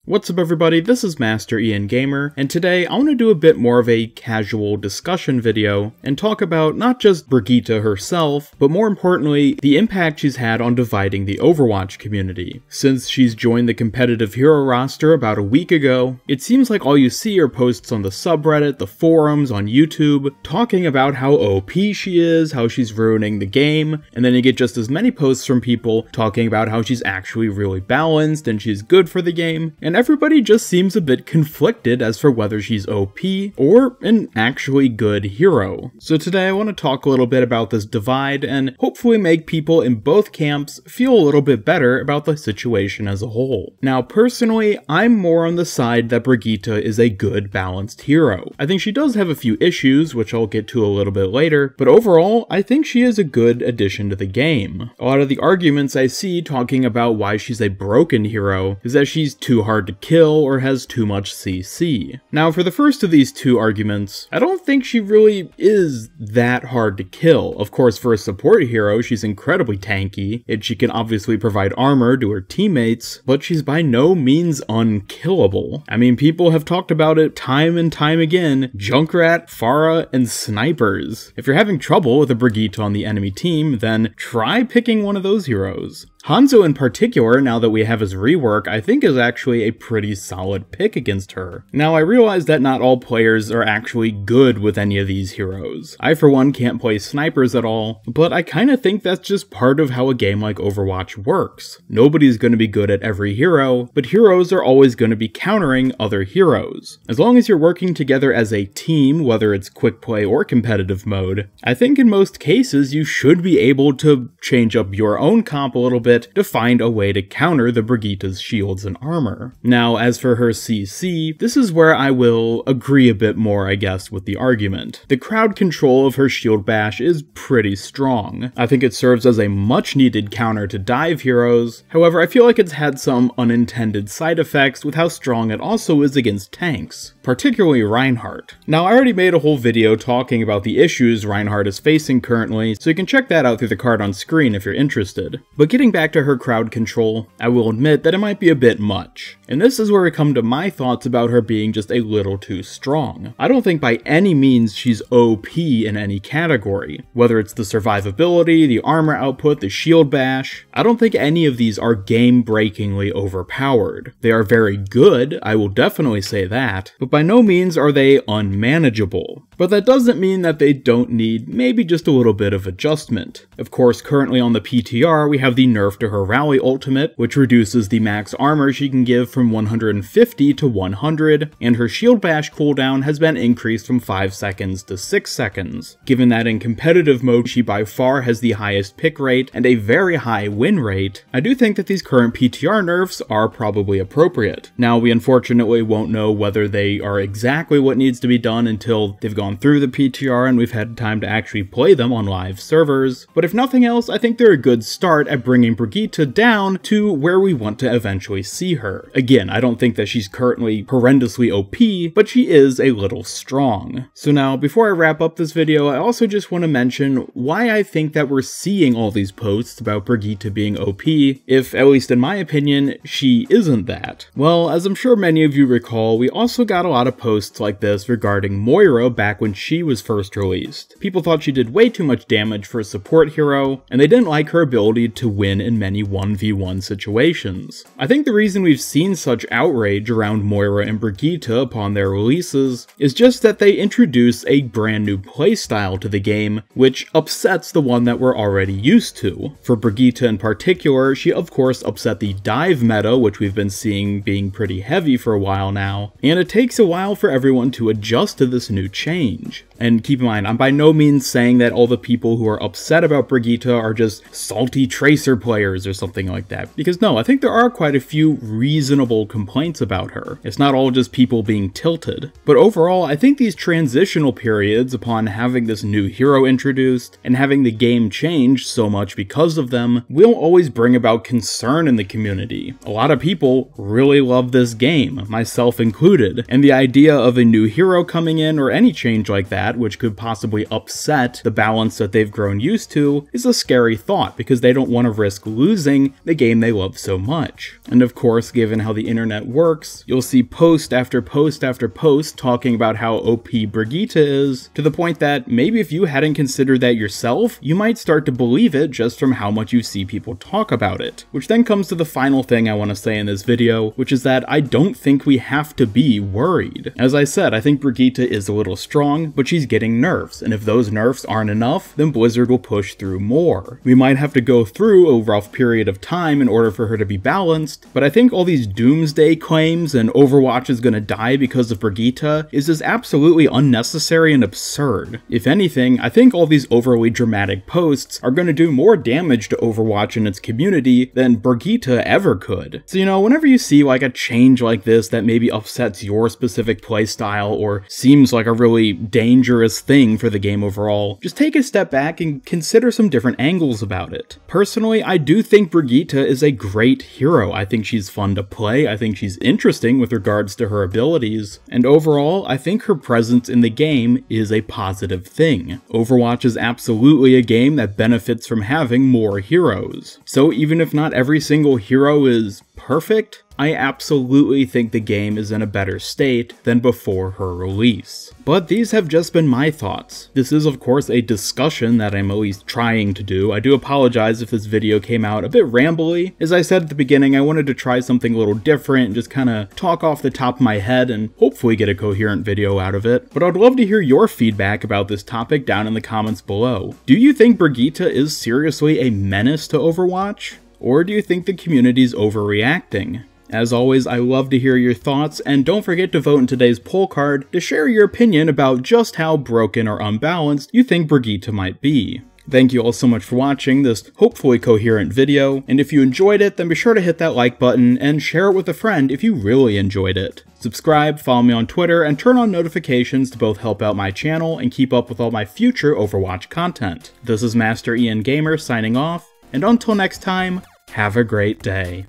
What's up everybody, this is Master Ian Gamer, and today I want to do a bit more of a casual discussion video and talk about not just Brigitte herself, but more importantly, the impact she's had on dividing the Overwatch community. Since she's joined the competitive hero roster about a week ago, it seems like all you see are posts on the subreddit, the forums, on YouTube, talking about how OP she is, how she's ruining the game, and then you get just as many posts from people talking about how she's actually really balanced and she's good for the game, and everybody just seems a bit conflicted as for whether she's OP or an actually good hero. So today I want to talk a little bit about this divide and hopefully make people in both camps feel a little bit better about the situation as a whole. Now personally, I'm more on the side that Brigitte is a good balanced hero. I think she does have a few issues, which I'll get to a little bit later, but overall I think she is a good addition to the game. A lot of the arguments I see talking about why she's a broken hero is that she's too hard to kill or has too much CC. Now for the first of these two arguments, I don't think she really is that hard to kill. Of course, for a support hero, she's incredibly tanky, and she can obviously provide armor to her teammates, but she's by no means unkillable. I mean, people have talked about it time and time again: Junkrat, Pharah, and snipers. If you're having trouble with a Brigitte on the enemy team, then try picking one of those heroes. Hanzo in particular, now that we have his rework, I think is actually a pretty solid pick against her. Now I realize that not all players are actually good with any of these heroes. I for one can't play snipers at all, but I kinda think that's just part of how a game like Overwatch works. Nobody's gonna be good at every hero, but heroes are always gonna be countering other heroes. As long as you're working together as a team, whether it's quick play or competitive mode, I think in most cases you should be able to change up your own comp a little bit to find a way to counter the Brigitte's shields and armor. Now, as for her CC, this is where I will agree a bit more, I guess, with the argument. The crowd control of her shield bash is pretty strong. I think it serves as a much needed counter to dive heroes. However, I feel like it's had some unintended side effects with how strong it also is against tanks, particularly Reinhardt. Now, I already made a whole video talking about the issues Reinhardt is facing currently, so you can check that out through the card on screen if you're interested. But getting back to her crowd control, I will admit that it might be a bit much. And this is where we come to my thoughts about her being just a little too strong. I don't think by any means she's OP in any category. Whether it's the survivability, the armor output, the shield bash, I don't think any of these are game-breakingly overpowered. They are very good, I will definitely say that, but by no means are they unmanageable. But that doesn't mean that they don't need maybe just a little bit of adjustment. Of course, currently on the PTR, we have the nerf to her Rally ultimate, which reduces the max armor she can give from 150 to 100, and her shield bash cooldown has been increased from 5 seconds to 6 seconds. Given that in competitive mode she by far has the highest pick rate and a very high win rate, I do think that these current PTR nerfs are probably appropriate. Now, we unfortunately won't know whether they are exactly what needs to be done until they've gone through the PTR and we've had time to actually play them on live servers, but if nothing else, I think they're a good start at bringing Brigitte down to where we want to eventually see her. Again, I don't think that she's currently horrendously OP, but she is a little strong. So now, before I wrap up this video, I also just want to mention why I think that we're seeing all these posts about Brigitte being OP, if, at least in my opinion, she isn't that. Well, as I'm sure many of you recall, we also got a lot of posts like this regarding Moira back when she was first released. People thought she did way too much damage for a support hero, and they didn't like her ability to win in many 1v1 situations. I think the reason we've seen such outrage around Moira and Brigitte upon their releases is just that they introduce a brand new playstyle to the game, which upsets the one that we're already used to. For Brigitte in particular, she of course upset the dive meta, which we've been seeing being pretty heavy for a while now, and it takes a while for everyone to adjust to this new change. And keep in mind, I'm by no means saying that all the people who are upset about Brigitte are just salty Tracer players or something like that, because no, I think there are quite a few reasonable complaints about her. It's not all just people being tilted. But overall, I think these transitional periods upon having this new hero introduced and having the game change so much because of them will always bring about concern in the community. A lot of people really love this game, myself included, and the idea of a new hero coming in or any change like that that, which could possibly upset the balance that they've grown used to, is a scary thought because they don't want to risk losing the game they love so much. And of course, given how the internet works, you'll see post after post after post talking about how OP Brigitte is, to the point that maybe if you hadn't considered that yourself, you might start to believe it just from how much you see people talk about it. Which then comes to the final thing I want to say in this video, which is that I don't think we have to be worried. As I said, I think Brigitte is a little strong, but she's getting nerfs, and if those nerfs aren't enough, then Blizzard will push through more. We might have to go through a rough period of time in order for her to be balanced, but I think all these doomsday claims and Overwatch is gonna die because of Brigitte is just absolutely unnecessary and absurd. If anything, I think all these overly dramatic posts are gonna do more damage to Overwatch and its community than Brigitte ever could. So you know, whenever you see like a change like this that maybe upsets your specific playstyle or seems like a really dangerous thing for the game overall, just take a step back and consider some different angles about it. Personally, I do think Brigitte is a great hero. I think she's fun to play, I think she's interesting with regards to her abilities, and overall, I think her presence in the game is a positive thing. Overwatch is absolutely a game that benefits from having more heroes. So even if not every single hero is perfect, I absolutely think the game is in a better state than before her release. But these have just been my thoughts. This is of course a discussion that I'm at least trying to do. I do apologize if this video came out a bit rambly. As I said at the beginning, I wanted to try something a little different and just kind of talk off the top of my head and hopefully get a coherent video out of it. But I'd love to hear your feedback about this topic down in the comments below. Do you think Brigitte is seriously a menace to Overwatch? Or do you think the community's overreacting? As always, I love to hear your thoughts, and don't forget to vote in today's poll card to share your opinion about just how broken or unbalanced you think Brigitte might be. Thank you all so much for watching this hopefully coherent video, and if you enjoyed it, then be sure to hit that like button and share it with a friend if you really enjoyed it. Subscribe, follow me on Twitter, and turn on notifications to both help out my channel and keep up with all my future Overwatch content. This is Master Ian Gamer signing off, and until next time, have a great day.